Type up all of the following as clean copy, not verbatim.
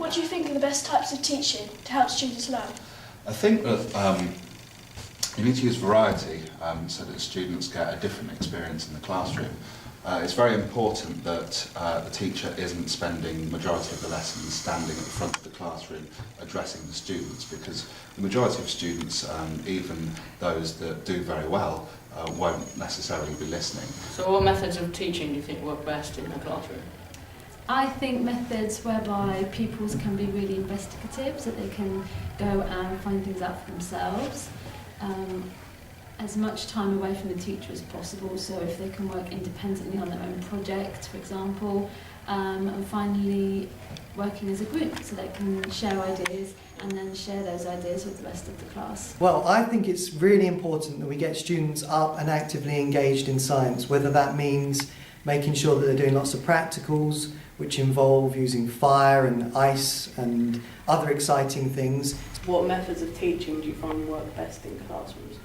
What do you think are the best types of teaching to help students learn? I think that you need to use variety so that students get a different experience in the classroom. It's very important that the teacher isn't spending the majority of the lessons standing at the front of the classroom addressing the students, because the majority of students, even those that do very well, won't necessarily be listening. So what methods of teaching do you think work best in the classroom? I think methods whereby pupils can be really investigative, so they can go and find things out for themselves. As much time away from the teacher as possible, so if they can work independently on their own project, for example, and finally working as a group, so they can share ideas and then share those ideas with the rest of the class. Well, I think it's really important that we get students up and actively engaged in science, whether that means making sure that they're doing lots of practicals, which involve using fire and ice and other exciting things. What methods of teaching do you find work best in classrooms?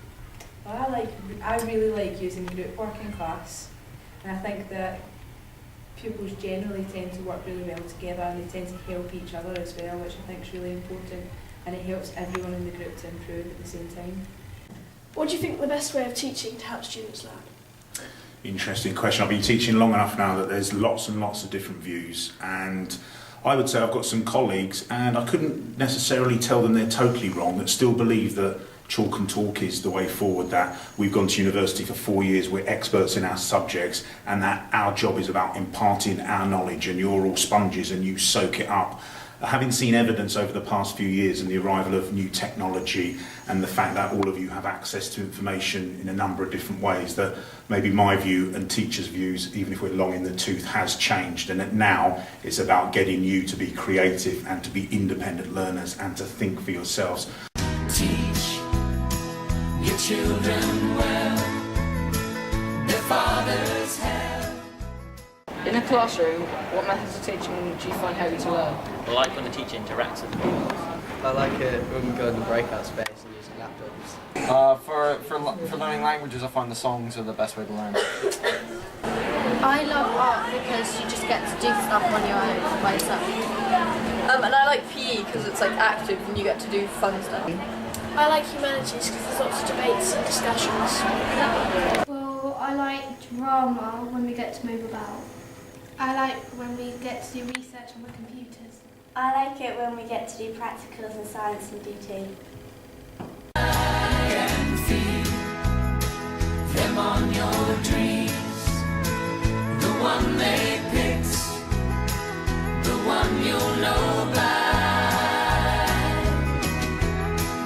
Well, I really like using group work in class, and I think that pupils generally tend to work really well together, and they tend to help each other as well, which I think is really important, and it helps everyone in the group to improve at the same time. What do you think the best way of teaching to help students learn? Interesting question. I've been teaching long enough now that there's lots and lots of different views, and I would say I've got some colleagues, and I couldn't necessarily tell them they're totally wrong, that still believe that chalk and talk is the way forward, that we've gone to university for 4 years, we're experts in our subjects, and that our job is about imparting our knowledge, and you're all sponges and you soak it up. Having seen evidence over the past few years and the arrival of new technology and the fact that all of you have access to information in a number of different ways, that maybe my view and teachers' views, even if we're long in the tooth, has changed, and that now it's about getting you to be creative and to be independent learners and to think for yourselves. Teach your children well, their fathers have. In a classroom, what methods of teaching do you find help you to learn? I like when the teacher interacts with the pupils. I like it when we go in the breakout space and use laptops. For learning languages, I find the songs are the best way to learn. I love art because you just get to do stuff on your own by yourself. And I like PE because it's like active and you get to do fun stuff. I like humanities because there's lots of debates and discussions. Well, I like drama when we get to move about. I like when we get to do research on the computers. I like it when we get to do practicals in science and DT. I can feel them on your dreams, the one they picked, the one you'll know by.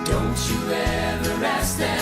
Don't you ever ask them